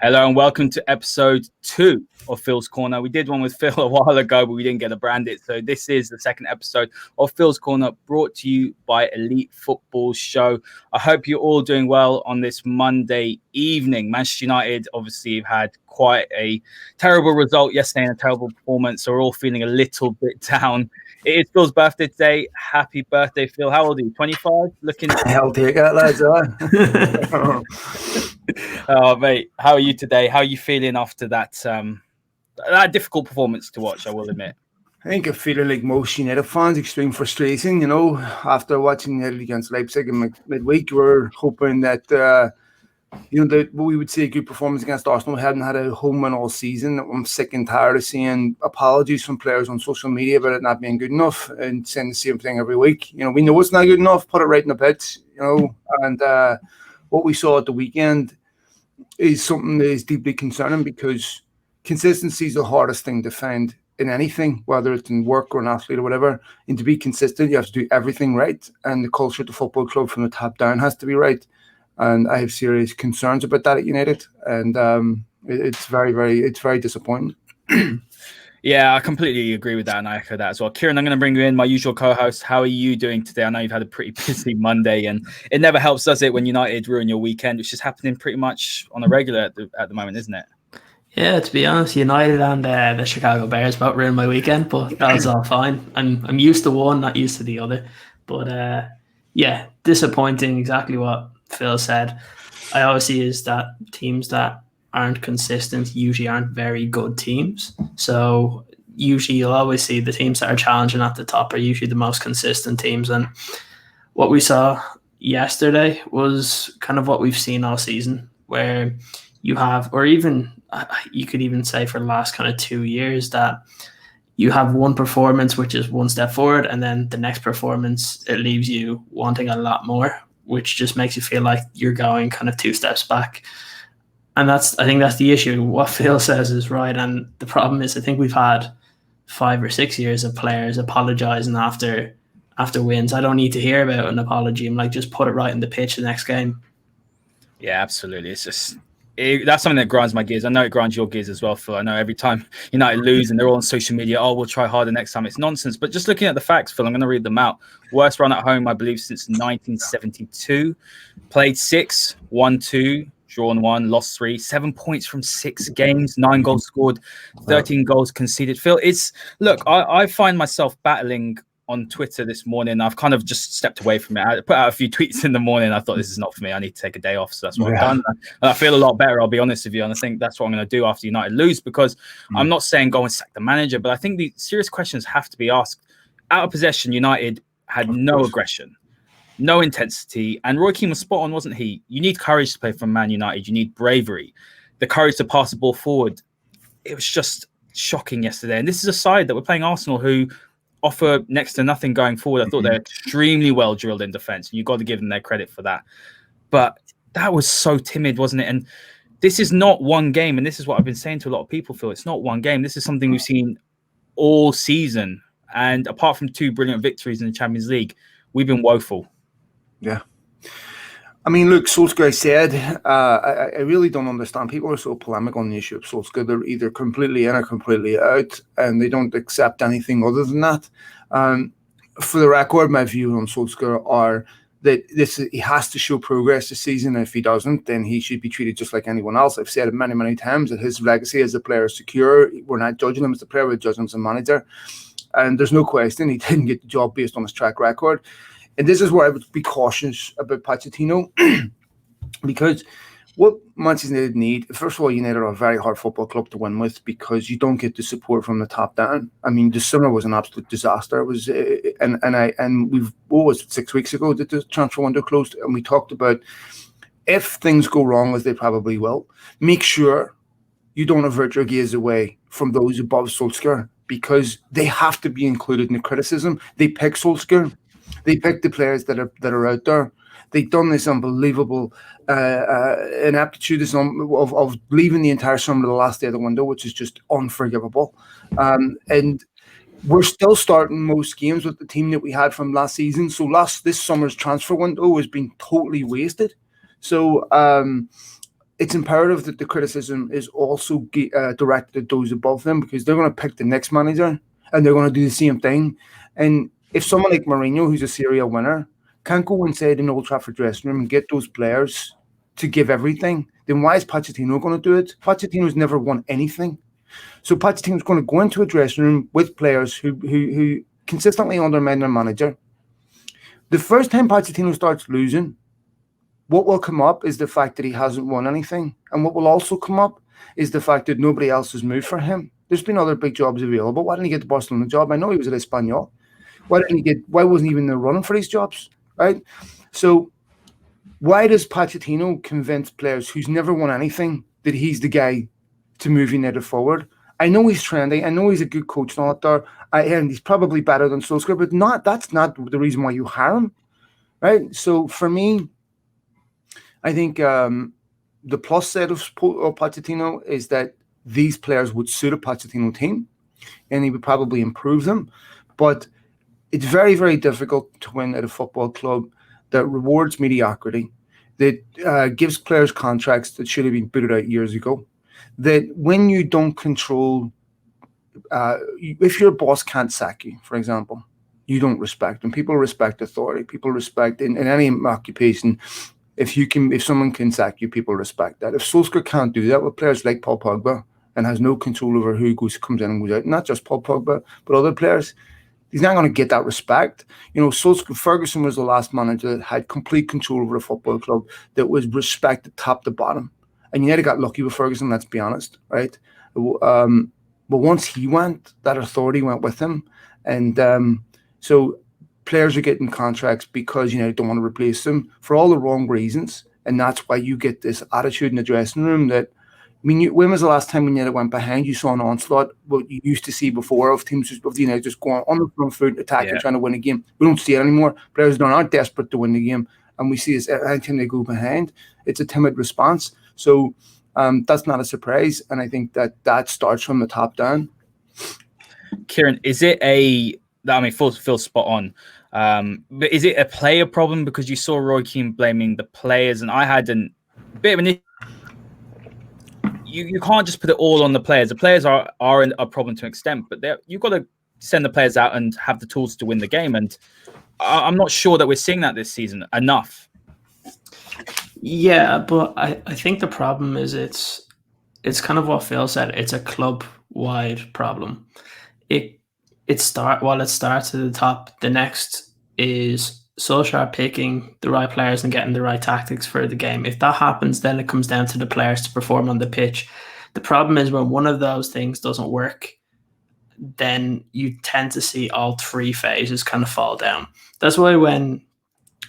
Hello and welcome to episode 2 of Phil's Corner. We did one with Phil a while ago, but we didn't get to brand it. So this is the second episode of Phil's Corner, brought to you by Elite Football Show. I hope you're all doing well on this Monday evening. Manchester United obviously have had quite a terrible result yesterday and a terrible performance, so we're all feeling a little bit down. It is Phil's birthday today. Happy birthday, Phil. How old are you? 25? Looking I'll take it, lads. Oh, mate, how are you today? How are you feeling after that difficult performance to watch, I will admit? I think I'm feeling like most United fans, extreme frustration, after watching United against Leipzig in midweek. We're hoping that, that we would see a good performance against Arsenal. We hadn't had a home win all season. I'm sick and tired of seeing apologies from players on social media about it not being good enough and saying the same thing every week. We know it's not good enough, put it right in the pitch, and what we saw at the weekend is something that is deeply concerning, because consistency is the hardest thing to find in anything, whether it's in work or an athlete or whatever. And to be consistent, you have to do everything right. And the culture at the football club from the top down has to be right. And I have serious concerns about that at United. And it's very disappointing. Yeah, I completely agree with that, and I echo that as well. Ciaran, I'm going to bring you in, my usual co-host. How are you doing today? I know you've had a pretty busy Monday, and it never helps, does it, when United ruin your weekend, which is happening pretty much on a regular at the moment, isn't it? Yeah, to be honest, United and the Chicago Bears both ruined my weekend, but that was all fine. I'm used to one, not used to the other. But yeah, disappointing, exactly what Phil said. I always see is that teams that aren't consistent usually aren't very good teams. So usually you'll always see the teams that are challenging at the top are usually the most consistent teams. And what we saw yesterday was kind of what we've seen all season, where you have, or even you could even say for the last kind of 2 years, that you have one performance which is one step forward, and then the next performance, it leaves you wanting a lot more, which just makes you feel like you're going kind of 2 steps back. And I think that's the issue. What Phil says is right. And the problem is, I think we've had 5 or 6 years of players apologizing after wins. I don't need to hear about an apology. I'm like, just put it right in the pitch the next game. Yeah, absolutely. It's just that's something that grinds my gears. I know it grinds your gears as well, Phil. I know every time United lose and they're all on social media, we'll try harder next time. It's nonsense. But just looking at the facts, Phil, I'm going to read them out. Worst run at home, I believe, since 1972. Played 6, won 2. Drawn 1, lost 3, 7 points from 6 games, 9 goals scored, 13 goals conceded. Phil, I find myself battling on Twitter this morning. I've kind of just stepped away from it. I put out a few tweets in the morning. I thought, this is not for me. I need to take a day off. So that's what I've done. And I feel a lot better, I'll be honest with you. And I think that's what I'm going to do after United lose, because I'm not saying go and sack the manager, but I think the serious questions have to be asked. Out of possession, United had no aggression, no intensity, and Roy Keane was spot on, wasn't he? You need courage to play for Man United. You need bravery, the courage to pass the ball forward. It was just shocking yesterday. And this is a side that we're playing Arsenal, who offer next to nothing going forward. I thought they're extremely well drilled in defence, and you've got to give them their credit for that. But that was so timid, wasn't it? And this is not one game, and this is what I've been saying to a lot of people, Phil. It's not one game. This is something we've seen all season. And apart from 2 brilliant victories in the Champions League, we've been woeful. Yeah. I mean, look, Solskjaer said, I really don't understand. People are so polemic on the issue of Solskjaer. They're either completely in or completely out, and they don't accept anything other than that. For the record, my view on Solskjaer are that he has to show progress this season, and if he doesn't, then he should be treated just like anyone else. I've said it many, many times that his legacy as a player is secure. We're not judging him as a player, we're judging him as a manager. And there's no question he didn't get the job based on his track record. And this is where I would be cautious about Pochettino, because what Manchester United need, first of all, United are a very hard football club to win with, because you don't get the support from the top down. I mean, the summer was an absolute disaster. It was, and we've, what was it, 6 weeks ago that the transfer window closed, and we talked about, if things go wrong, as they probably will, make sure you don't avert your gaze away from those above Solskjaer, because they have to be included in the criticism. They pick Solskjaer. They picked the players that are out there. They've done this unbelievable ineptitude of leaving the entire summer to the last day of the window, which is just unforgivable. And we're still starting most games with the team that we had from last season. So this summer's transfer window has been totally wasted. So it's imperative that the criticism is also directed at those above them, because they're going to pick the next manager and they're going to do the same thing. And if someone like Mourinho, who's a serial winner, can't go inside an Old Trafford dressing room and get those players to give everything, then why is Pochettino going to do it? Pochettino's never won anything. So Pochettino's going to go into a dressing room with players who consistently undermine their manager. The first time Pochettino starts losing, what will come up is the fact that he hasn't won anything. And what will also come up is the fact that nobody else has moved for him. There's been other big jobs available. Why didn't he get the Barcelona job? I know he was at Espanyol. Why wasn't he even in the running for these jobs? Right? So why does Pochettino convince players who's never won anything that he's the guy to move United forward? I know he's trendy. I know he's a good coach and all that there. And he's probably better than Solskjaer, but that's not the reason why you hire him. Right? So for me, I think the plus side of Pochettino is that these players would suit a Pochettino team and he would probably improve them. But it's very, very difficult to win at a football club that rewards mediocrity, that gives players contracts that should have been booted out years ago, that when you don't control, if your boss can't sack you, for example, you don't respect them. People respect authority. People respect in any occupation. If someone can sack you, people respect that. If Solskjaer can't do that with players like Paul Pogba and has no control over who comes in and goes out, not just Paul Pogba, but other players, he's not going to get that respect. You know, Ferguson was the last manager that had complete control over a football club that was respected top to bottom. And United got lucky with Ferguson, let's be honest, right? But once he went, that authority went with him. And so players are getting contracts because United don't want to replace them for all the wrong reasons. And that's why you get this attitude in the dressing room that, I mean, when was the last time when United went behind, you saw an onslaught, what you used to see before of teams of United just going on the front foot, attacking, trying to win a game. We don't see it anymore. Players aren't desperate to win the game. And we see this anytime they go behind, it's a timid response. So that's not a surprise. And I think that starts from the top down. Ciaran, is it Phil's spot on. But is it a player problem? Because you saw Roy Keane blaming the players, and I had a bit of an you can't just put it all on the players. The players are a problem to an extent, but you've got to send the players out and have the tools to win the game. And I'm not sure that we're seeing that this season enough. Yeah, but I think the problem is it's kind of what Phil said. It's a club-wide problem. It starts at the top. The next is Solskjaer picking the right players and getting the right tactics for the game. If that happens, then it comes down to the players to perform on the pitch. The problem is when one of those things doesn't work, then you tend to see all three phases kind of fall down. That's why when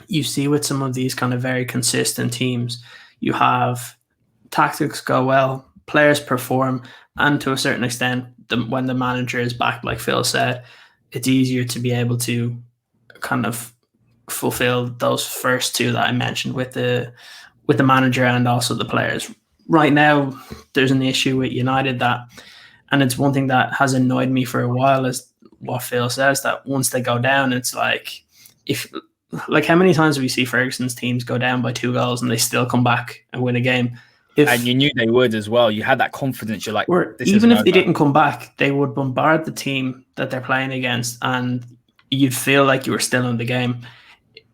you see with some of these kind of very consistent teams, you have tactics go well, players perform, and to a certain extent, when the manager is back, like Phil said, it's easier to be able to kind of fulfill those first two that I mentioned with the manager and also the players. Right now, there's an issue with United and it's one thing that has annoyed me for a while, is what Phil says, that once they go down, it's like, how many times do we see Ferguson's teams go down by 2 goals and they still come back and win a game? And you knew they would as well. You had that confidence. You're like, even if they didn't come back, they would bombard the team that they're playing against, and you'd feel like you were still in the game.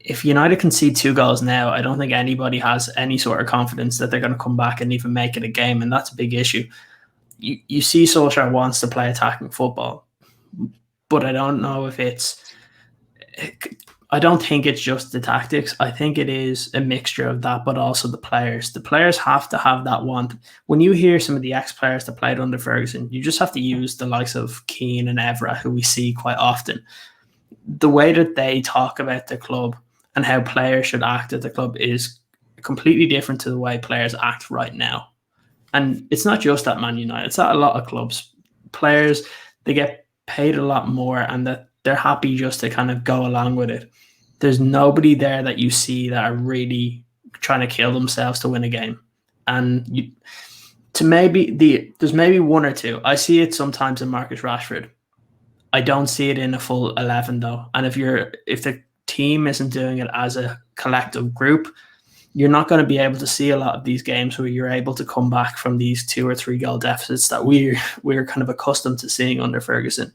If United concede 2 goals now, I don't think anybody has any sort of confidence that they're going to come back and even make it a game, and that's a big issue. You see Solskjaer wants to play attacking football, but I don't know if I don't think it's just the tactics. I think it is a mixture of that, but also the players. The players have to have that want. When you hear some of the ex-players that played under Ferguson, you just have to use the likes of Keane and Evra, who we see quite often. The way that they talk about the club and how players should act at the club is completely different to the way players act right now. And it's not just at Man United. It's at a lot of clubs. Players, they get paid a lot more, and that they're happy just to kind of go along with it. There's nobody there that you see that are really trying to kill themselves to win a game. And there's maybe one or two. I see it sometimes in Marcus Rashford. I don't see it in a full 11 though. And if the team isn't doing it as a collective group, you're not going to be able to see a lot of these games where you're able to come back from these 2 or 3 goal deficits that we're kind of accustomed to seeing under Ferguson.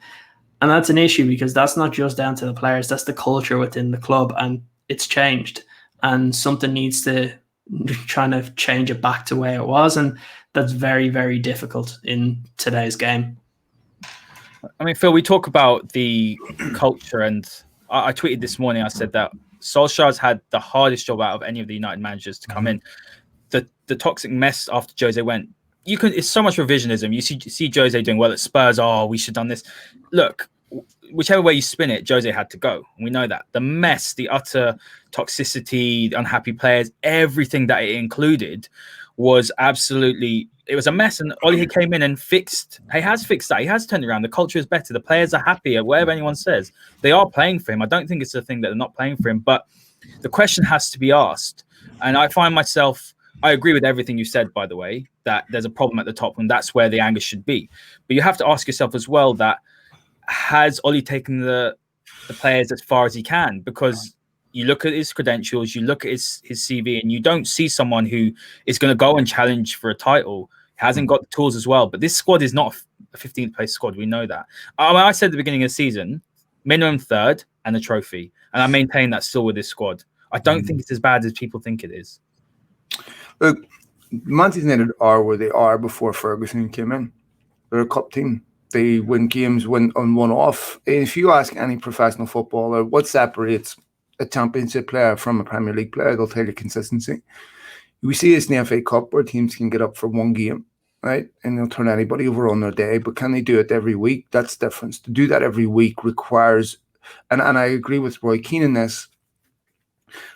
And that's an issue because that's not just down to the players, that's the culture within the club, and it's changed. And something needs to try to change it back to where it was, and that's very, very difficult in today's game. I mean, Phil, we talk about the culture, and I tweeted this morning, I said that Solskjaer's had the hardest job out of any of the United managers to come in. The toxic mess after Jose went, it's so much revisionism. You see Jose doing well at Spurs. Oh, we should have done this. Look, whichever way you spin it, Jose had to go. We know that. The mess, the utter toxicity, the unhappy players, everything that it included was absolutely, it was a mess. And Oli came in and has fixed that. He has turned it around. The culture is better. The players are happier. Whatever anyone says, they are playing for him. I don't think it's a thing that they're not playing for him, but the question has to be asked. And I find myself, I agree with everything you said, by the way, that there's a problem at the top and that's where the anger should be. But you have to ask yourself as well that, has Oli taken the players as far as he can? Because you look at his credentials, you look at his CV, and you don't see someone who is going to go and challenge for a title. He hasn't got the tools as well. But this squad is not a 15th place squad. We know that. I said at the beginning of the season, minimum third and a trophy. And I maintain that still with this squad. I don't think it's as bad as people think it is. Look, Manchester United are where they are before Ferguson came in. They're a cup team. They win games on one-off. If you ask any professional footballer what separates a championship player from a Premier League player, they'll tell you consistency. We see this in the FA Cup where teams can get up for one game, right? And they'll turn anybody over on their day. But can they do it every week? That's the difference. To do that every week requires, and I agree with Roy Keane in this,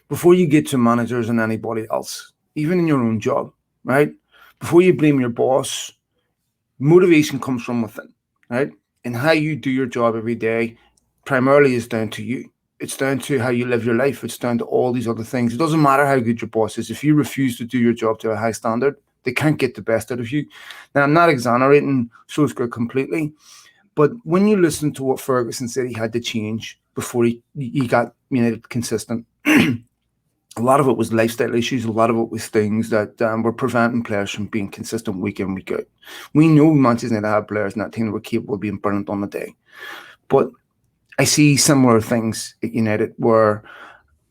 before you get to managers and anybody else, even in your own job, right? Before you blame your boss, motivation comes from within. Right? And how you do your job every day primarily is down to you. It's down to how you live your life. It's down to all these other things. It doesn't matter how good your boss is. If you refuse to do your job to a high standard, they can't get the best out of you. Now, I'm not exonerating Solskjaer completely, but when you listen to what Ferguson said he had to change before he got consistent, a lot of it was lifestyle issues. A lot of it was things that were preventing players from being consistent week in, week out. We know Manchester United had players in that team that were capable of being burnt on the day. But I see similar things at United where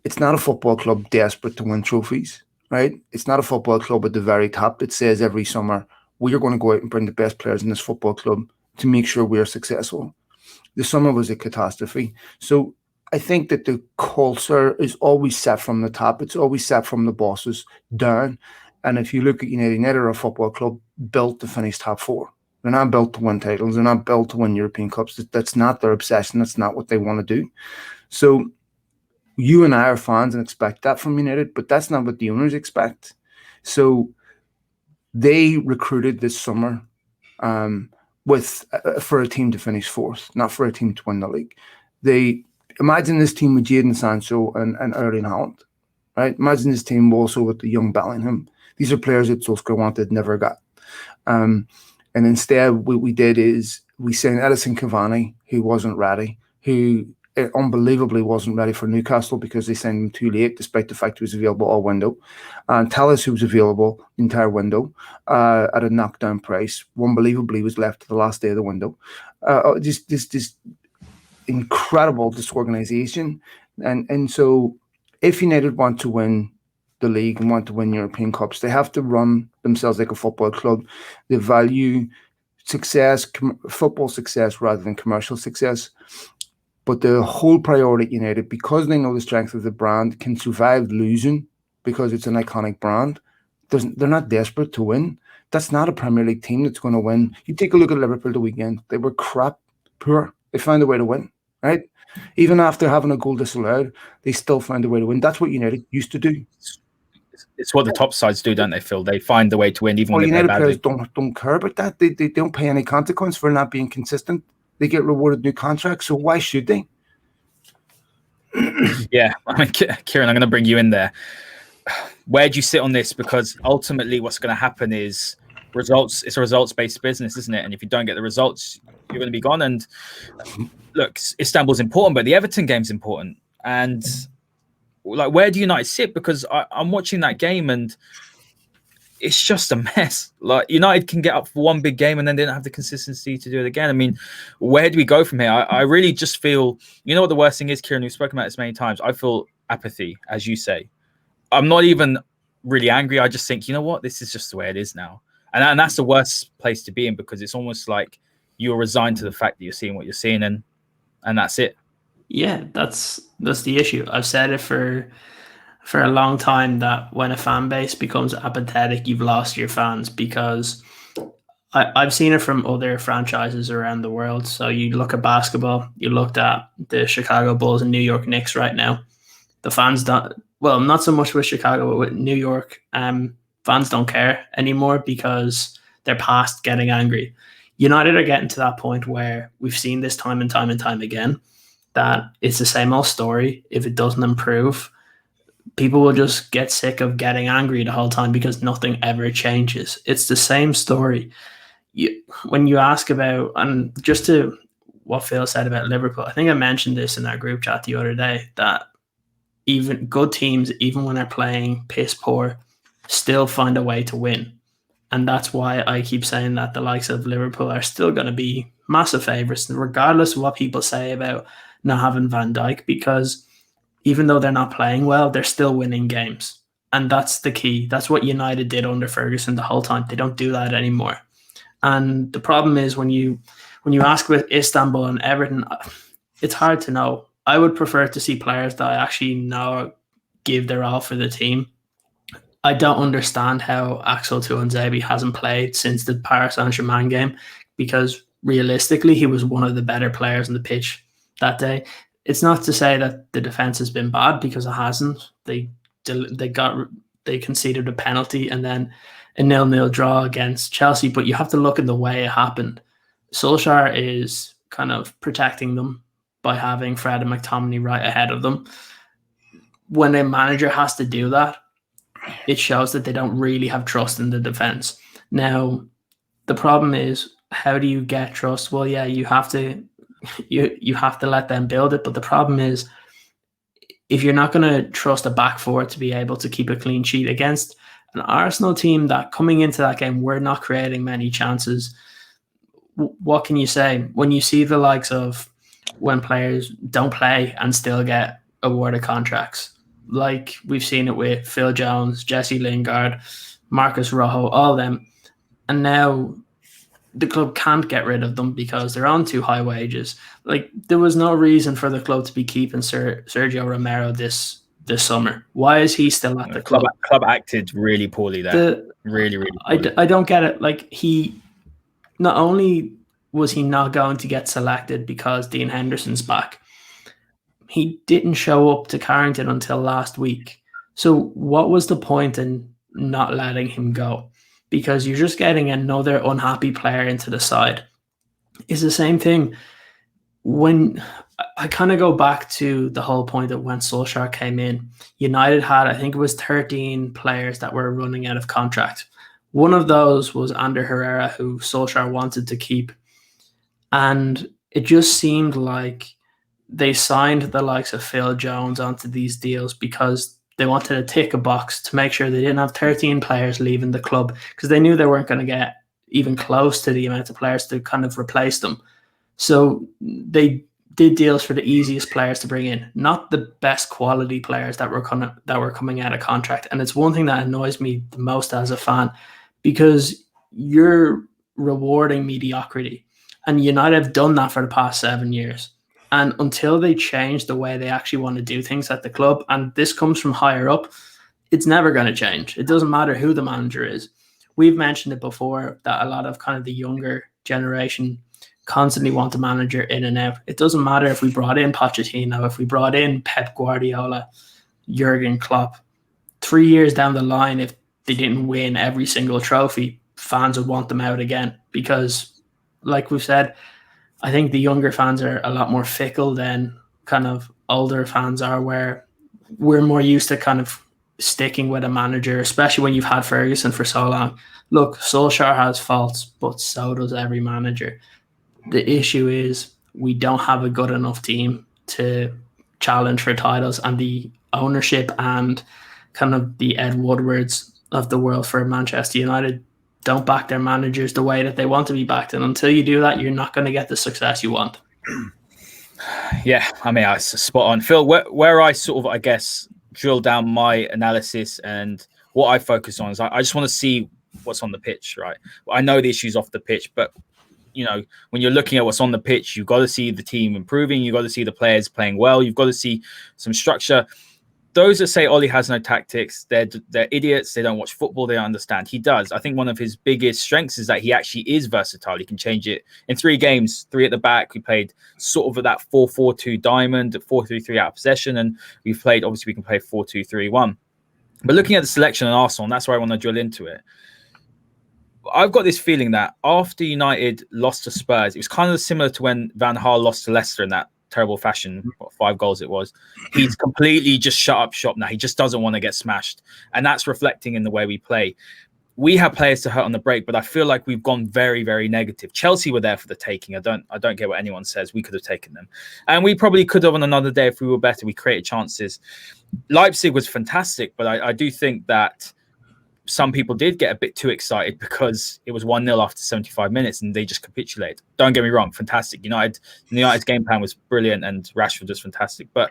it's not a football club desperate to win trophies, right? It's not a football club at the very top that says every summer, we are going to go out and bring the best players in this football club to make sure we are successful. The summer was a catastrophe. So I think that the culture is always set from the top. It's always set from the bosses down. And if you look at United are a football club built to finish top four. They're not built to win titles. They're not built to win European Cups. That's not their obsession. That's not what they want to do. So you and I are fans and expect that from United, but that's not what the owners expect. So they recruited this summer for a team to finish fourth, not for a team to win the league. They imagine this team with Jadon Sancho and Erling Haaland, right? Imagine this team also with the young Bellingham. These are players that Solskjaer wanted, never got. And instead, what we did is we signed Edison Cavani, who wasn't ready, who unbelievably wasn't ready for Newcastle because they signed him too late, despite the fact he was available all window. And Telles, who was available the entire window at a knockdown price, unbelievably was left to the last day of the window. Just incredible disorganization. And so if United want to win the league and want to win European Cups, they have to run themselves like a football club. They value success, football success rather than commercial success. But the whole priority at United, because they know the strength of the brand, can survive losing because it's an iconic brand. They're not desperate to win. That's not a Premier League team that's going to win. You take a look at Liverpool the weekend. They were crap, poor. They found a way to win, right? Even after having a goal disallowed, they still found a way to win. That's what United used to do. It's what the top sides do, don't they, Phil? They find the way to win, even when they play badly. United players don't care about that. They don't pay any consequence for not being consistent. They get rewarded new contracts, so why should they? Yeah, I mean, Ciaran, I'm going to bring you in there. Where do you sit on this? Because ultimately what's going to happen is results. It's a results-based business, isn't it? And if you don't get the results, you're going to be gone. And look, Istanbul's important, but the Everton game's important. And like, where do United sit? Because I'm watching that game and it's just a mess. Like, United can get up for one big game and then they don't have the consistency to do it again. I mean, where do we go from here? I really just feel, you know what the worst thing is, Ciaran, we've spoken about this many times. I feel apathy, as you say. I'm not even really angry. I just think, you know what, this is just the way it is now. And that's the worst place to be in, because it's almost like you're resigned to the fact that you're seeing what you're seeing, and that's it. Yeah, that's the issue. I've said it for a long time that when a fan base becomes apathetic, you've lost your fans, because I've seen it from other franchises around the world. So you look at basketball, you looked at the Chicago Bulls and New York Knicks right now. The fans don't, well, not so much with Chicago, but with New York, fans don't care anymore because they're past getting angry. United are getting to that point where we've seen this time and time and time again, that it's the same old story. If it doesn't improve, people will just get sick of getting angry the whole time because nothing ever changes. It's the same story. When you ask about, and just to what Phil said about Liverpool, I think I mentioned this in our group chat the other day, that even good teams, even when they're playing piss poor, still find a way to win. And that's why I keep saying that the likes of Liverpool are still going to be massive favourites, regardless of what people say about not having Van Dijk, because even though they're not playing well, they're still winning games. And that's the key. That's what United did under Ferguson the whole time. They don't do that anymore. And the problem is when you ask with Istanbul and Everton, it's hard to know. I would prefer to see players that I actually know give their all for the team. I don't understand how Axel Tuanzebe hasn't played since the Paris Saint-Germain game, because realistically, he was one of the better players on the pitch that day. It's not to say that the defense has been bad, because it hasn't. They conceded a penalty and then a 0-0 draw against Chelsea, but you have to look at the way it happened. Solskjaer is kind of protecting them by having Fred and McTominay right ahead of them. When a manager has to do that, it shows that they don't really have trust in the defense. Now, the problem is, how do you get trust? Well, yeah, you have to let them build it. But the problem is, if you're not going to trust a back four to be able to keep a clean sheet against an Arsenal team that coming into that game, we're not creating many chances, what can you say? When you see the likes of when players don't play and still get awarded contracts, like we've seen it with Phil Jones, Jesse Lingard, Marcus Rojo, all of them. And now the club can't get rid of them because they're on too high wages. Like, there was no reason for the club to be keeping Sergio Romero this summer. Why is he still at the club? Club acted really poorly there. Really poorly. I don't get it. Like, he not only was he not going to get selected because Dean Henderson's back, he didn't show up to Carrington until last week. So what was the point in not letting him go? Because you're just getting another unhappy player into the side. It's the same thing when I kind of go back to the whole point of when Solskjaer came in. United had, I think it was 13 players that were running out of contract. One of those was Ander Herrera, who Solskjaer wanted to keep. And it just seemed like they signed the likes of Phil Jones onto these deals because they wanted to tick a box to make sure they didn't have 13 players leaving the club, because they knew they weren't going to get even close to the amount of players to kind of replace them. So they did deals for the easiest players to bring in, not the best quality players that were coming out of contract. And it's one thing that annoys me the most as a fan, because you're rewarding mediocrity. And United have done that for the past 7 years. And until they change the way they actually want to do things at the club, and this comes from higher up, it's never going to change. It doesn't matter who the manager is. We've mentioned it before that a lot of kind of the younger generation constantly want a manager in and out. It doesn't matter if we brought in Pochettino, if we brought in Pep Guardiola, Jurgen Klopp. 3 years down the line, if they didn't win every single trophy, fans would want them out again. Because, like we've said, I think the younger fans are a lot more fickle than kind of older fans are, where we're more used to kind of sticking with a manager, especially when you've had Ferguson for so long. Look, Solskjaer has faults, but so does every manager. The issue is we don't have a good enough team to challenge for titles, and the ownership and kind of the Ed Woodwards of the world for Manchester United don't back their managers the way that they want to be backed. And until you do that, you're not going to get the success you want. Yeah, I mean, I spot on. Phil, where I sort of, I guess, drill down my analysis and what I focus on is I just want to see what's on the pitch, right? I know the issues off the pitch, but when you're looking at what's on the pitch, you've got to see the team improving. You've got to see the players playing well. You've got to see some structure. Those that say Ollie has no tactics, they're idiots. They don't watch football. They don't understand. He does. I think one of his biggest strengths is that he actually is versatile. He can change it in 3 games, 3 at the back. We played sort of that 4-4-2 diamond, 4-3-3 out of possession, and we've played. Obviously, we can play 4-2-3-1. But looking at the selection in Arsenal, and that's where I want to drill into it. I've got this feeling that after United lost to Spurs, it was kind of similar to when Van Gaal lost to Leicester in that terrible fashion, 5 goals it was. He's completely just shut up shop now. He just doesn't want to get smashed. And that's reflecting in the way we play. We have players to hurt on the break, but I feel like we've gone very, very negative. Chelsea were there for the taking. I don't get what anyone says. We could have taken them. And we probably could have on another day if we were better. We created chances. Leipzig was fantastic, but I do think that some people did get a bit too excited because it was 1-0 after 75 minutes and they just capitulated. Don't get me wrong, fantastic. United's game plan was brilliant and Rashford was fantastic. But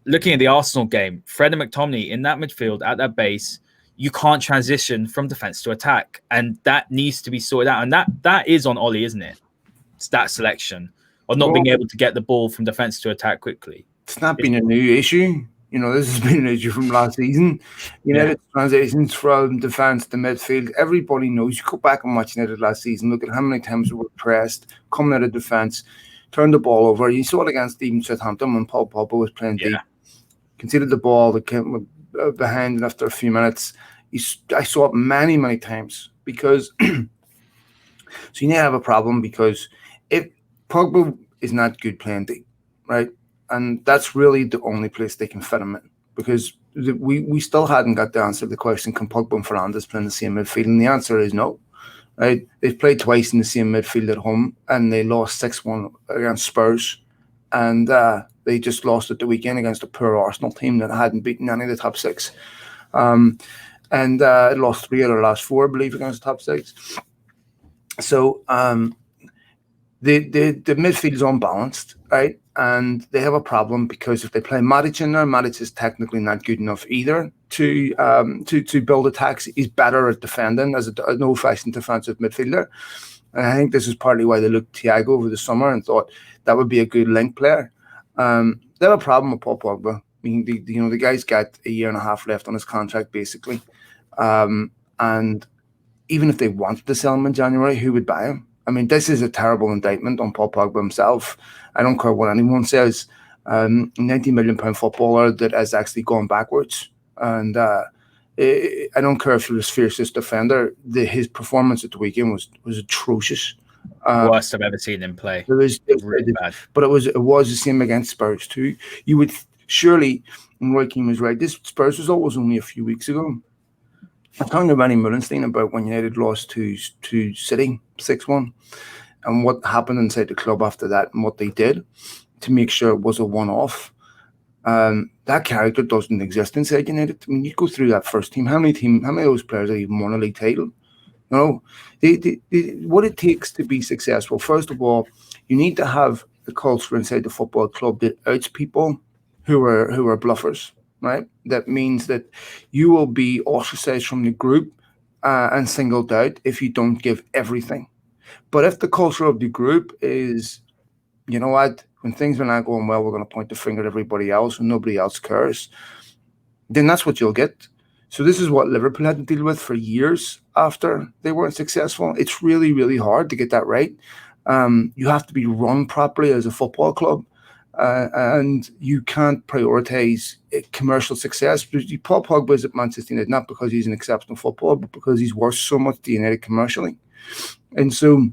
looking at the Arsenal game, Fred and McTominay in that midfield at that base, you can't transition from defense to attack. And that needs to be sorted out. And that is on Ollie, isn't it? It's that selection of not being able to get the ball from defense to attack quickly. It's not been a new issue. This has been an issue from last season. Transitions from defence to midfield. Everybody knows. You go back and watch United last season. Look at how many times we were pressed, coming out of defence, turned the ball over. You saw it against even Southampton when Paul Pogba was playing deep. Conceded the ball that came behind, and after a few minutes, I saw it many, many times. Because so you need to have a problem because if Pogba is not good playing deep, right? And that's really the only place they can fit him in because we still hadn't got the answer to the question, can Pogba and Fernandes play in the same midfield? And the answer is no. Right? They've played twice in the same midfield at home and they lost 6-1 against Spurs. And they just lost at the weekend against a poor Arsenal team that hadn't beaten any of the top 6. And lost 3 out of the last 4, I believe, against the top 6. So the midfield is unbalanced, right? And they have a problem because if they play Matic in there, Matic is technically not good enough either to build attacks. He's better at defending as an old-fashioned defensive midfielder. And I think this is partly why they looked Thiago over the summer and thought that would be a good link player. They have a problem with Paul Pogba. I mean, the guy's got a year and a half left on his contract, basically. And even if they wanted to sell him in January, who would buy him? I mean, this is a terrible indictment on Paul Pogba himself. I don't care what anyone says. £90 million footballer that has actually gone backwards. And I don't care if he was fiercest defender. His performance at the weekend was atrocious. Worst I've ever seen him play. It was really bad. But it was the same against Spurs too. You would surely, and Roy Keane was right, this Spurs result was only a few weeks ago. I'm talking to Benny Mullenstein about when United lost to City 6-1 and what happened inside the club after that and what they did to make sure it was a one-off. That character doesn't exist inside United. I mean, you go through that first team. How many of those players have even won a league title? What it takes to be successful, first of all, you need to have a culture inside the football club that outs people who are bluffers. Right, that means that you will be ostracized from the group and singled out if you don't give everything. But if the culture of the group is, you know what, when things are not going well, we're going to point the finger at everybody else and nobody else cares, then that's what you'll get. So this is what Liverpool had to deal with for years after they weren't successful. It's really, really hard to get that right. You have to be run properly as a football club. And you can't prioritize commercial success. Paul Pogba is at Manchester United not because he's an exceptional footballer, but because he's worth so much to United commercially. And so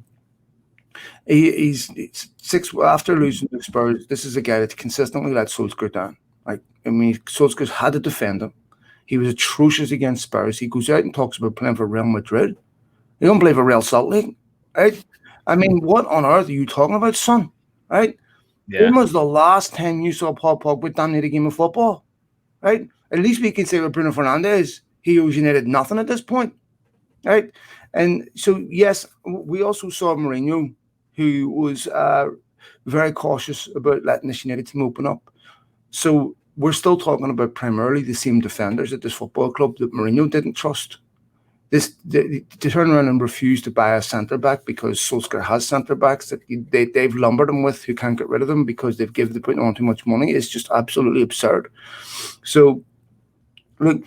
he's 6 after losing to Spurs. This is a guy that consistently let Solskjaer down. Solskjaer's had to defend him. He was atrocious against Spurs. He goes out and talks about playing for Real Madrid. He don't play for Real Salt Lake, right? I mean, what on earth are you talking about, son? Right? Yeah. When was the last time you saw Paul Pogba dominate a game of football? right? At least we can say with Bruno Fernandes, he owes United nothing at this point, right? And so, yes, we also saw Mourinho, who was very cautious about letting this United team open up. So we're still talking about primarily the same defenders at this football club that Mourinho didn't trust. To turn around and refuse to buy a centre-back because Solskjaer has centre-backs that they've lumbered him with who can't get rid of them because they've putting on too much money is just absolutely absurd. So, look,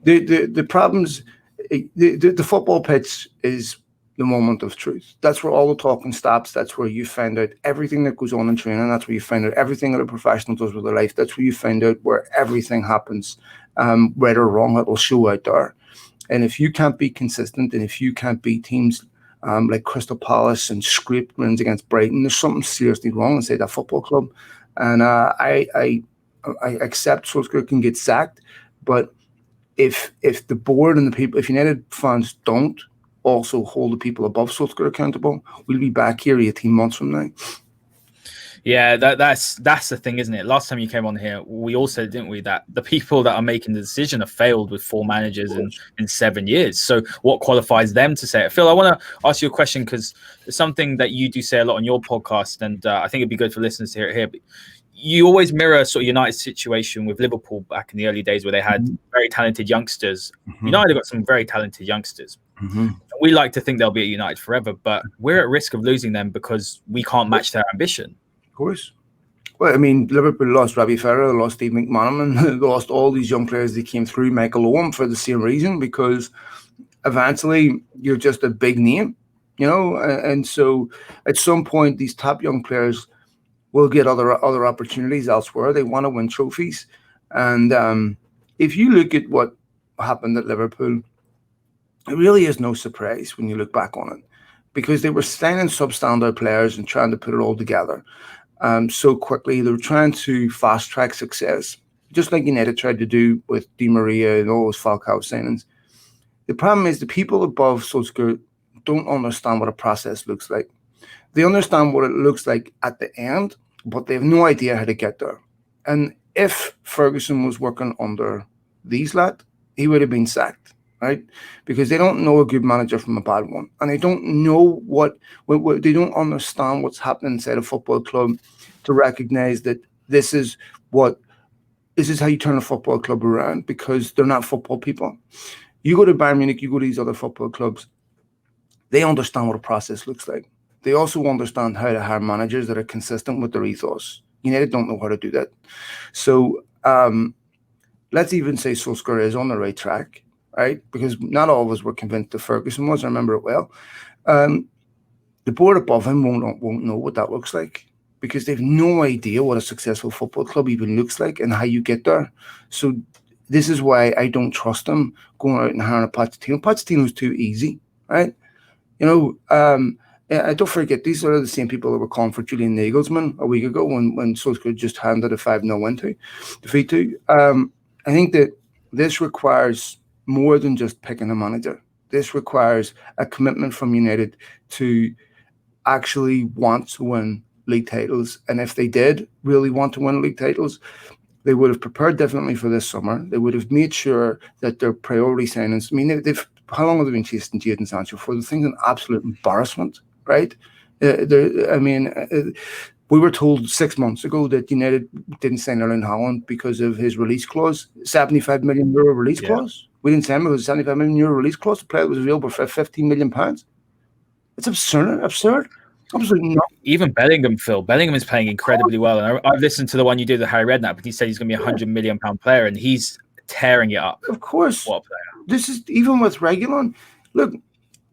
the problems, the football pitch is the moment of truth. That's where all the talking stops. That's where you find out everything that goes on in training. That's where you find out everything that a professional does with their life. That's where you find out where everything happens, right or wrong. It will show out there. And if you can't be consistent, and if you can't beat teams like Crystal Palace and scrape wins against Brighton, there's something seriously wrong inside that football club. And I accept Solskjaer can get sacked, but if the board and the people, if United fans don't also hold the people above Solskjaer accountable, we'll be back here 18 months from now. Yeah, that's the thing, isn't it? Last time you came on here, we all said, didn't we, that the people that are making the decision have failed with 4 managers in 7 years. So what qualifies them to say it? Phil, I want to ask you a question because it's something that you do say a lot on your podcast, and I think it'd be good for listeners to hear it here. But you always mirror sort of United's situation with Liverpool back in the early days where they had very talented youngsters. United got some very talented youngsters. We like to think they'll be at United forever, but we're at risk of losing them because we can't match their ambition. Of course. Well, I mean, Liverpool lost Robbie Fowler, lost Steve McManaman, lost all these young players that came through, Michael Owen, for the same reason, because eventually you're just a big name, you know, and so at some point these top young players will get other opportunities elsewhere. They want to win trophies. And if you look at what happened at Liverpool, it really is no surprise when you look back on it, because they were signing substandard players and trying to put it all together so quickly. They were trying to fast-track success, just like United tried to do with Di Maria and all those Falcao signings. The problem is the people above Solskjaer don't understand what a process looks like. They understand what it looks like at the end, but they have no idea how to get there. And if Ferguson was working under these lads, he would have been sacked, right? Because they don't know a good manager from a bad one. And they don't know what they don't understand what's happening inside a football club to recognize that this is how you turn a football club around, because they're not football people. You go to Bayern Munich, you go to these other football clubs, they understand what a process looks like. They also understand how to hire managers that are consistent with their ethos. United don't know how to do that. So let's even say Solskjaer is on the right track, right? Because not all of us were convinced that Ferguson was. I remember it well. The board above him won't know what that looks like, because they've no idea what a successful football club even looks like and how you get there. So this is why I don't trust them going out and hiring a Pochettino. Pochettino's too easy, right? You know, I don't forget, these are the same people that were calling for Julian Nagelsmann a week ago when Solskjaer just handed a 5-0 defeat to. I think that this requires more than just picking a manager. This requires a commitment from United to actually want to win league titles. And if they did really want to win league titles, they would have prepared differently for this summer. They would have made sure that their priority signings, I mean, how long have they been chasing Jadon Sancho for? The thing's an absolute embarrassment, right? We were told 6 months ago that United didn't sign Erling Haaland because of his release clause, €75 million release clause. We didn't sign him because €75 million release clause. The player was available for £15 million. It's absurd. Absolutely not. Even Bellingham, Phil. Bellingham is playing incredibly well. And I've listened to the one you did with Harry Redknapp, but he said he's going to be £100 million player, and he's tearing it up. Of course. What a player. This is even with Reguilon. Look,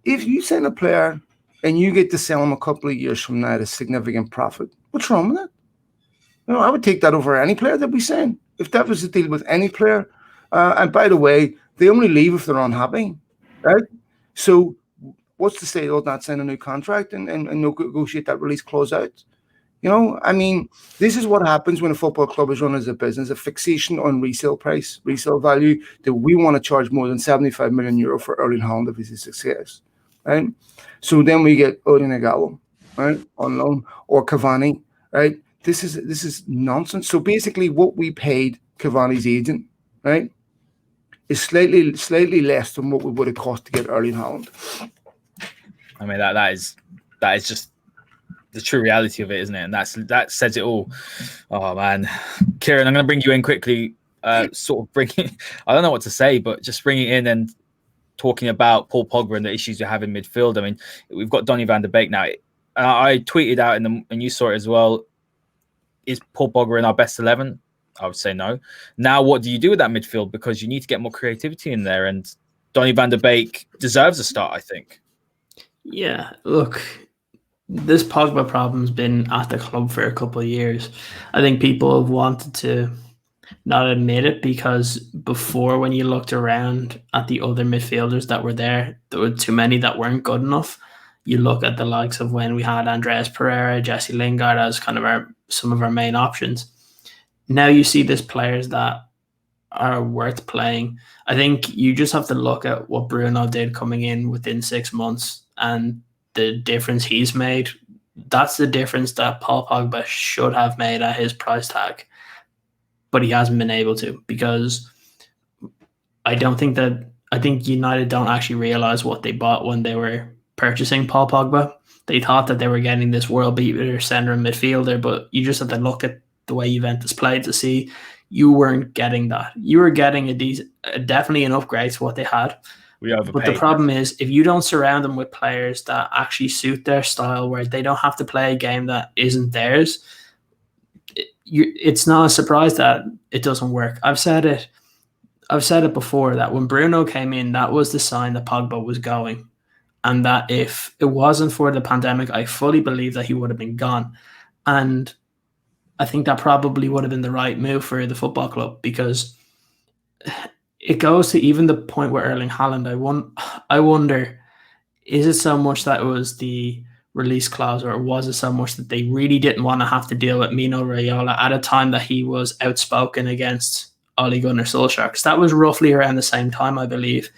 if you sign a player and you get to sell him a couple of years from now at a significant profit, what's wrong with it? You know, I would take that over any player that we sign. If that was the deal with any player. And by the way, they only leave if they're unhappy, right? So what's to say they'll not sign a new contract and negotiate that release clause out? You know, I mean, this is what happens when a football club is run as a business, a fixation on resale price, resale value, that we want to charge more than €75 million for Erling Haaland if he's a success, right? So then we get Odion Ighalo, right, on loan, or Cavani, right? This is nonsense. So basically what we paid Cavani's agent right, is slightly less than what we would have cost to get Erling Haaland. I mean, that is just the true reality of it, isn't it? And that says it all. Oh man, Ciaran, I'm going to bring you in quickly. Sort of bringing, I don't know what to say, but just bringing in and talking about Paul Pogba and the issues you have in midfield. I mean, we've got Donny van de Beek now. I tweeted out and you saw it as well. Is Paul Pogba in our best 11? I would say no. Now, what do you do with that midfield? Because you need to get more creativity in there, and Donny van de Beek deserves a start, I think. Yeah, look, this Pogba problem's been at the club for a couple of years. I think people have wanted to not admit it because before, when you looked around at the other midfielders that were there were too many that weren't good enough. You look at the likes of when we had Andreas Pereira, Jesse Lingard as kind of some of our main options. Now you see there's players that are worth playing. I think you just have to look at what Bruno did coming in within 6 months and the difference he's made. That's the difference that Paul Pogba should have made at his price tag, but he hasn't been able to, because I think United don't actually realize what they bought when they were purchasing Paul Pogba. They thought that they were getting this world beater centre and midfielder, but you just have to look at the way Juventus played to see you weren't getting that. You were getting definitely an upgrade to what they had. We overpaid. But the problem is, if you don't surround them with players that actually suit their style, where they don't have to play a game that isn't theirs, it's not a surprise that it doesn't work. I've said it before that when Bruno came in, that was the sign that Pogba was going. And that if it wasn't for the pandemic, I fully believe that he would have been gone. And I think that probably would have been the right move for the football club, because it goes to even the point where Erling Haaland, I wonder, is it so much that it was the release clause, or was it so much that they really didn't want to have to deal with Mino Raiola at a time that he was outspoken against Ole Gunnar Solskjaer? Because that was roughly around the same time, I believe,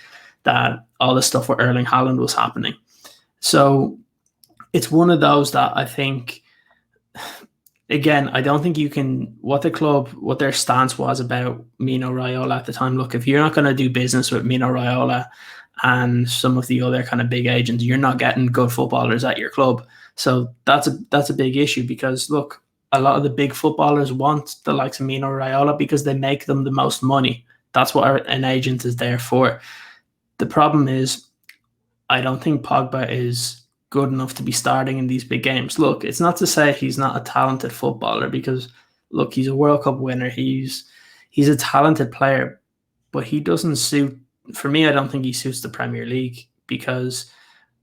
that all the stuff with Erling Haaland was happening. So it's one of those that I think, again, I don't think you can, what their stance was about Mino Raiola at the time. Look, if you're not going to do business with Mino Raiola and some of the other kind of big agents, you're not getting good footballers at your club. So that's a big issue, because look, a lot of the big footballers want the likes of Mino Raiola because they make them the most money. That's what an agent is there for. The problem is, I don't think Pogba is good enough to be starting in these big games. Look, it's not to say he's not a talented footballer, because look, he's a World Cup winner. He's a talented player, but he doesn't suit, for me, I don't think he suits the Premier League, because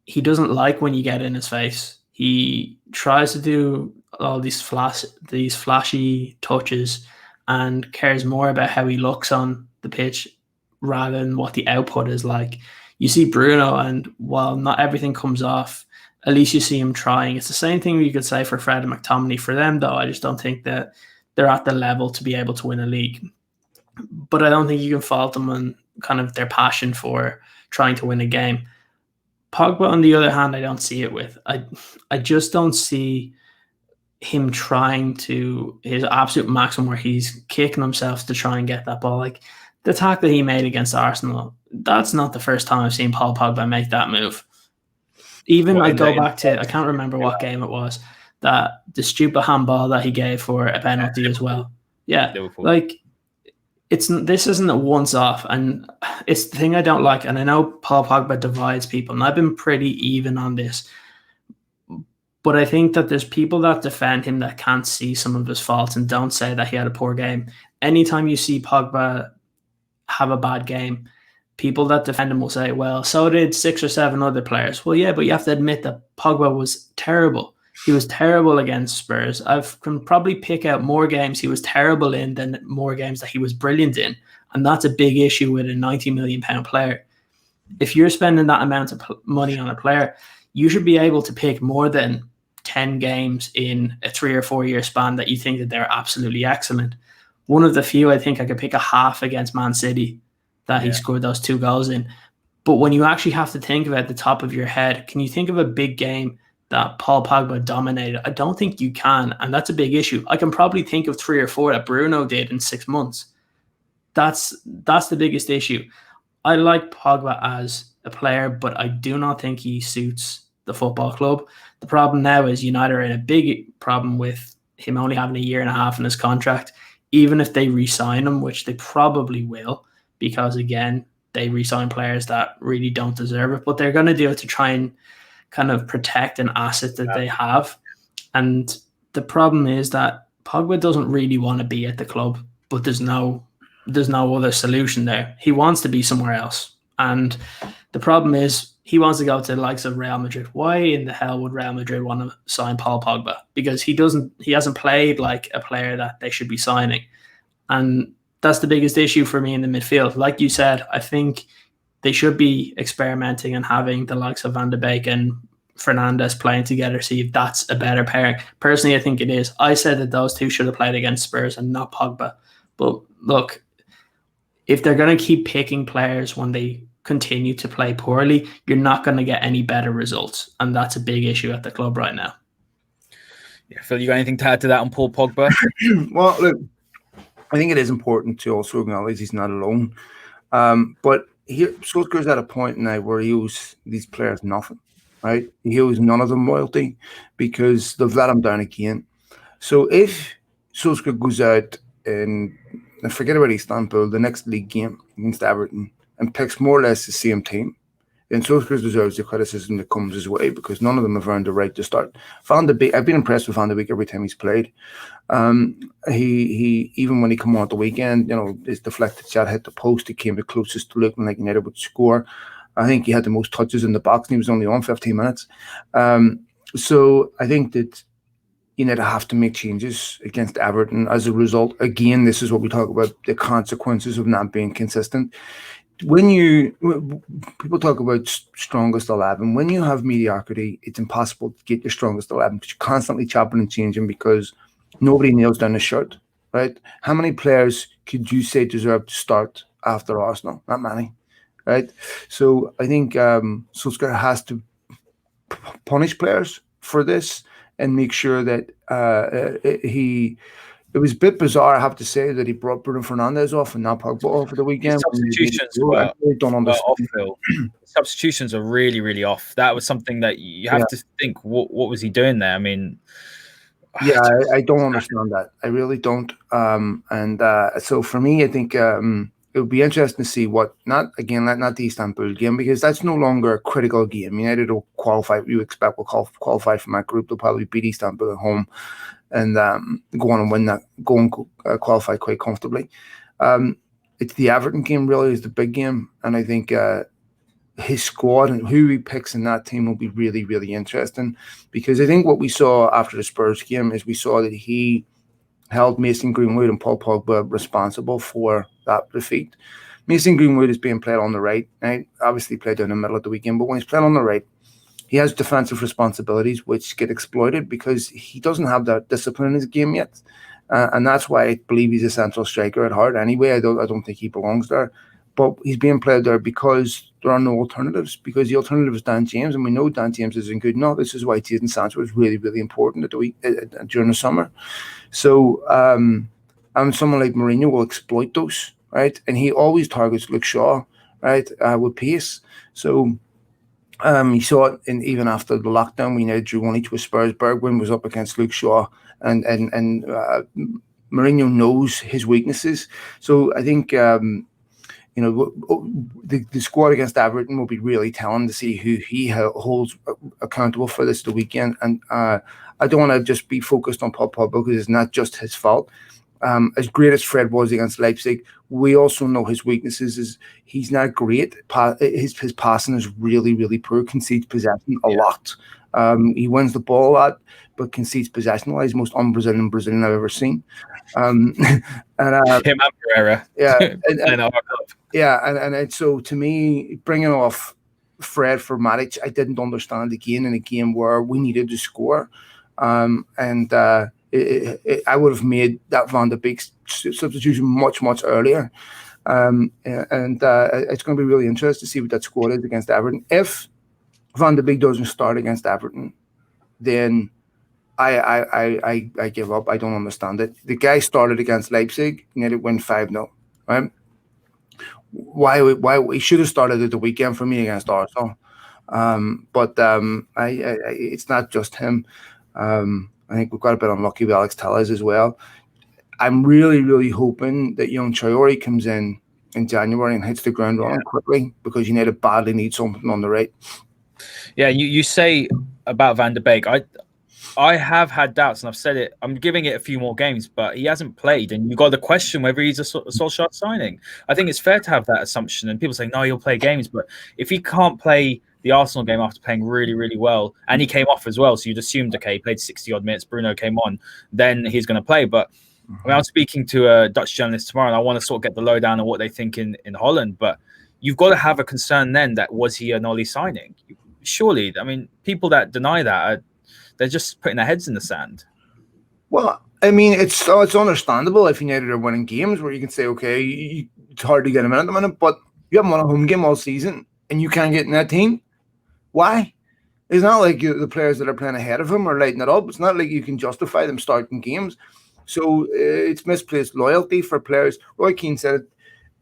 he doesn't like when you get in his face. He tries to do all these flashy touches and cares more about how he looks on the pitch rather than what the output is like. You see Bruno, and while not everything comes off, at least you see him trying. It's the same thing you could say for Fred and McTominay. For them, though, I just don't think that they're at the level to be able to win a league. But I don't think you can fault them on kind of their passion for trying to win a game. Pogba, on the other hand, I don't see it with. I just don't see him trying to his absolute maximum where he's kicking himself to try and get that ball. Like the tackle he made against Arsenal, that's not the first time I've seen Paul Pogba make that move. Even I go back to, I can't remember what game it was, that the stupid handball that he gave for a penalty as well. Yeah, Liverpool. Like this isn't a once off, and it's the thing I don't like. And I know Paul Pogba divides people, and I've been pretty even on this. But I think that there's people that defend him that can't see some of his faults and don't say that he had a poor game. Anytime you see Pogba have a bad game, people that defend him will say, well, so did 6 or 7 other players. Well, yeah, but you have to admit that Pogba was terrible. He was terrible against Spurs. I can probably pick out more games he was terrible in than more games that he was brilliant in. And that's a big issue with a £90 million player. If you're spending that amount of money on a player, you should be able to pick more than 10 games in a 3 or 4 year span that you think that they're absolutely excellent. One of the few, I think I could pick a half against Man City that he scored those 2 goals in. But when you actually have to think of it at the top of your head, can you think of a big game that Paul Pogba dominated? I don't think you can, and that's a big issue. I can probably think of 3 or 4 that Bruno did in 6 months. that's the biggest issue. I like Pogba as a player, but I do not think he suits the football club. The problem now is United are in a big problem with him only having a year and a half in his contract. Even if they re-sign him, which they probably will, because again, they re-sign players that really don't deserve it, but they're going to do it to try and kind of protect an asset that they have. And the problem is that Pogba doesn't really want to be at the club, but there's no other solution there. He wants to be somewhere else. And the problem is he wants to go to the likes of Real Madrid. Why in the hell would Real Madrid want to sign Paul Pogba? Because he hasn't played like a player that they should be signing. And that's the biggest issue for me in the midfield. Like you said, I think they should be experimenting and having the likes of Van de Beek and Fernandes playing together, see if that's a better pairing. Personally, I think it is. I said that those two should have played against Spurs and not Pogba. But look, if they're going to keep picking players when they continue to play poorly, you're not going to get any better results. And that's a big issue at the club right now. Yeah, Phil, you got anything to add to that on Paul Pogba? Well, look, I think it is important to also acknowledge he's not alone. But here, Solskjaer's at a point now where he owes these players nothing, right? He owes none of them loyalty because they've let him down again. So if Solskjaer goes out and forget about Istanbul, the next league game against Everton, and picks more or less the same team, then Solskjaer deserves the criticism that comes his way because none of them have earned the right to start. Van de Beek, I've been impressed with Van de Beek every time he's played. He even when he come on at the weekend, his deflected shot hit the post. He came the closest to looking like United would score. I think he had the most touches in the box, and he was only on 15 minutes. So I think that United have to make changes against Everton as a result. Again, this is what we talk about, the consequences of not being consistent. When people talk about strongest 11, when you have mediocrity, it's impossible to get your strongest 11 because you're constantly chopping and changing because nobody nails down a shirt, right? How many players could you say deserve to start after Arsenal? Not many, right? So I think Solskjaer has to punish players for this and make sure that it was a bit bizarre, I have to say, that he brought Bruno Fernandes off and not Pogba off for the weekend. Substitutions don't understand. Substitutions are really, really off. That was something that you have to think, what was he doing there? I mean... Yeah, I don't understand that. I really don't. So for me, I think it would be interesting to see not the Istanbul game, because that's no longer a critical game. United will qualify. You expect will qualify from that group. They'll probably beat Istanbul at home and go on and win that, qualify quite comfortably. It's the Everton game really is the big game, and I think his squad and who he picks in that team will be really, really interesting, because I think what we saw after the Spurs game is we saw that he held Mason Greenwood and Paul Pogba responsible for that defeat. Mason Greenwood is being played on the right. I obviously played down the middle of the weekend, but when he's playing on the right, he has defensive responsibilities which get exploited because he doesn't have that discipline in his game yet. And that's why I believe he's a central striker at heart anyway. I don't think he belongs there. But he's being played there because there are no alternatives, because the alternative is Dan James, and we know Dan James isn't good enough. This is why Jadon Sancho was really, really important during the summer. So someone like Mourinho will exploit those, right? And he always targets Luke Shaw, right, with pace. So you saw it even after the lockdown. We now drew only to a Spurs. Bergwijn was up against Luke Shaw, and Mourinho knows his weaknesses. So I think the squad against Everton will be really telling to see who he holds accountable for this the weekend. And I don't want to just be focused on Paul Pogba because it's not just his fault. As great as Fred was against Leipzig, we also know his weaknesses is he's not great. His passing is really, really poor, concedes possession a lot. He wins the ball a lot, but concedes possession-wise, the most un-Brazilian Brazilian I've ever seen. Him and Pereira. Yeah, and so to me, bringing off Fred for Matic, I didn't understand again in a game where we needed to score. I would have made that Van de Beek substitution much, much earlier. It's going to be really interesting to see what that squad is against Everton. If Van de Beek doesn't start against Everton, then I give up. I don't understand it. The guy started against Leipzig, and it went 5-0, right? why he should have started at the weekend for me against Arsenal. But it's not just him. I think we've got a bit unlucky with Alex Telles as well. I'm really, really hoping that young Traore comes in January and hits the ground running quickly, because United badly need something on the right. Yeah, you say about Van der Beek. I have had doubts, and I've said it. I'm giving it a few more games, but he hasn't played, and you got to question whether he's a Solskjaer signing. I think it's fair to have that assumption, and people say, no, he'll play games, but if he can't play the Arsenal game after playing really, really well, and he came off as well, so you'd assumed, okay, he played 60-odd minutes, Bruno came on, then he's going to play. But I mean, I'm speaking to a Dutch journalist tomorrow, and I want to sort of get the lowdown on what they think in Holland, but you've got to have a concern then that was he an Ollie signing? Surely, I mean, people that deny that, they're just putting their heads in the sand. Well, I mean, it's understandable if United are winning games where you can say, okay, it's hard to get him in at the minute, but you haven't won a home game all season and you can't get in that team. Why? It's not like the players that are playing ahead of him are lighting it up. It's not like you can justify them starting games. So it's misplaced loyalty for players. Roy Keane said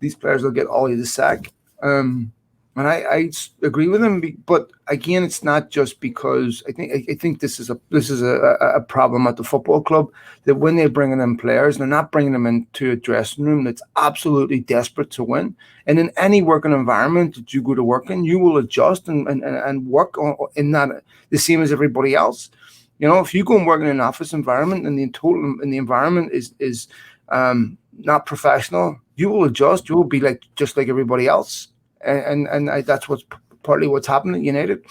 these players will get Ollie the sack. And I agree with him, but again, it's not just because I think this is a problem at the football club, that when they're bringing in players, they're not bringing them into a dressing room that's absolutely desperate to win. And in any working environment that you go to work in, you will adjust and work in that the same as everybody else. You know, if you go and work in an office environment and the environment is not professional, you will adjust. You will be just like everybody else. And that's partly what's happened at United.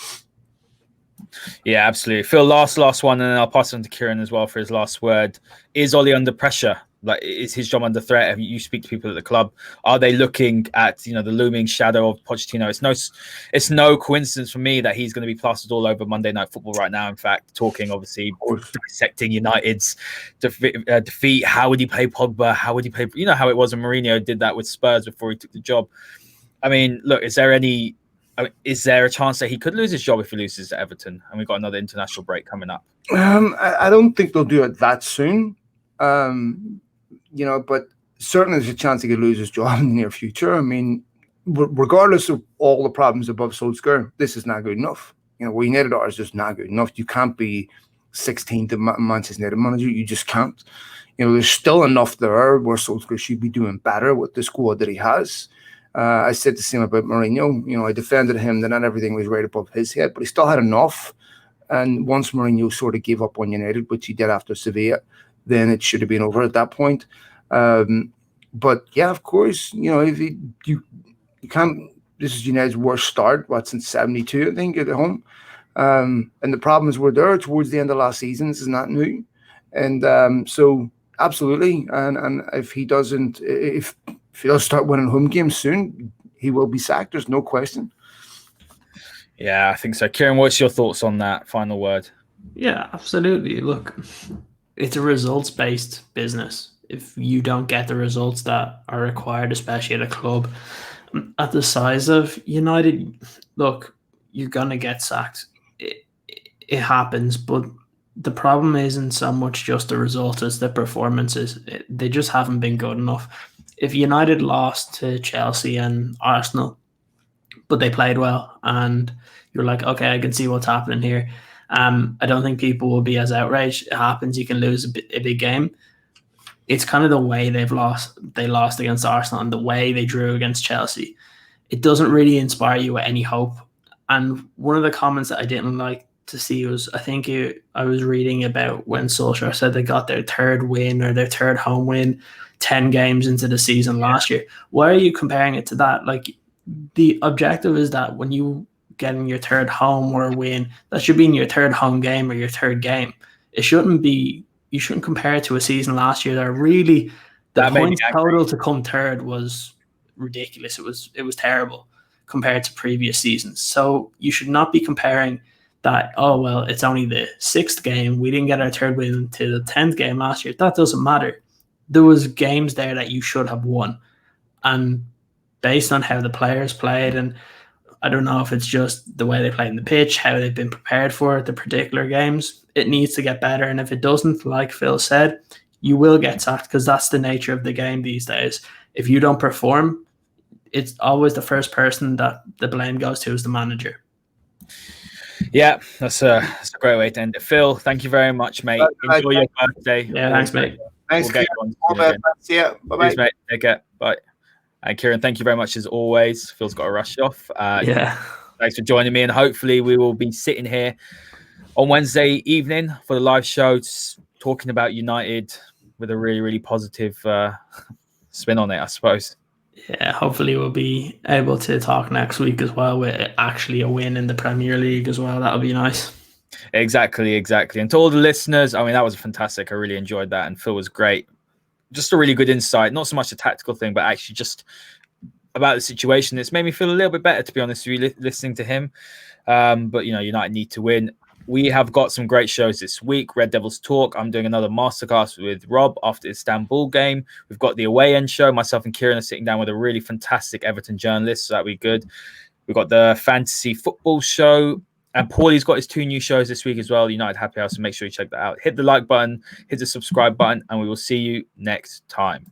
Yeah, absolutely. Phil, last one, and then I'll pass on to Ciaran as well for his last word. Is Ollie under pressure? Like, is his job under threat? You speak to people at the club. Are they looking at the looming shadow of Pochettino? It's no coincidence for me that he's going to be plastered all over Monday Night Football right now. In fact, talking obviously dissecting United's defeat. How would he play Pogba? How would he play? You know how it was when Mourinho did that with Spurs before he took the job. I mean, look, is there a chance that he could lose his job if he loses to Everton? And we've got another international break coming up. I don't think they'll do it that soon. But certainly there's a chance he could lose his job in the near future. I mean, regardless of all the problems above Solskjaer, this is not good enough. What United are is just not good enough. You can't be 16th Manchester United manager. You just can't. There's still enough there where Solskjaer should be doing better with the squad that he has. I said the same about Mourinho. I defended him that not everything was right above his head, but he still had enough. And once Mourinho sort of gave up on United, which he did after Sevilla, then it should have been over at that point. But yeah, of course, if you can't. This is United's worst start. Since '72, I think, at home. And the problems were there towards the end of last season. This is not new, and so absolutely. And if he doesn't, if he does start winning home games soon, he will be sacked. There's no question. Yeah, I think so. Ciaran, what's your thoughts on that final word? Yeah, absolutely. Look, it's a results-based business. If you don't get the results that are required, especially at a club at the size of United, look, you're going to get sacked. It happens, but the problem isn't so much just the result as the performances. They just haven't been good enough. If United lost to Chelsea and Arsenal, but they played well, and you're like, okay, I can see what's happening here. I don't think people will be as outraged. It happens. You can lose a big game. It's kind of the way they've lost. They lost against Arsenal and the way they drew against Chelsea. It doesn't really inspire you with any hope. And one of the comments that I didn't like to see was, I was reading about when Solskjaer said they got their third win or their third home win 10 games into the season last year. Why are you comparing it to that? Like, the objective is that when you get in your third home or win, that should be in your third home game or your third game. It shouldn't be, you shouldn't compare it to a season last year that really the points total to come third was ridiculous. It was terrible compared to previous seasons. So you should not be comparing that, oh, well, it's only the 6th game. We didn't get our third win until the 10th game last year. That doesn't matter. There was games there that you should have won. And based on how the players played, and I don't know if it's just the way they played in the pitch, how they've been prepared for the particular games, it needs to get better. And if it doesn't, like Phil said, you will get sacked, because that's the nature of the game these days. If you don't perform, it's always the first person that the blame goes to is the manager. Yeah, that's a great way to end it. Phil, thank you very much, mate. Enjoy your birthday. Yeah, thanks, mate. Thanks, We'll get Kieran. you on soon again. See ya. Bye-bye. Cheers, mate. Take care. Bye. And Kieran, thank you very much as always. Phil's got to rush off. Yeah. Thanks for joining me, and hopefully we will be sitting here on Wednesday evening for the live show, talking about United with a really, really positive spin on it, I suppose. Yeah, hopefully we'll be able to talk next week as well with actually a win in the Premier League as well. That'll be nice. Exactly. And to all the listeners, I mean, that was fantastic. I really enjoyed that, and Phil was great. Just a really good insight, not so much a tactical thing, but actually just about the situation. It's made me feel a little bit better, to be honest with you, listening to him. But, United need to win. We have got some great shows this week. Red Devils Talk. I'm doing another masterclass with Rob after the Istanbul game. We've got the away end show. Myself and Kieran are sitting down with a really fantastic Everton journalist, so that'll be good. We've got the fantasy football show. And Paulie's got his 2 new shows this week as well, United Happy Hour, so make sure you check that out. Hit the like button, hit the subscribe button, and we will see you next time.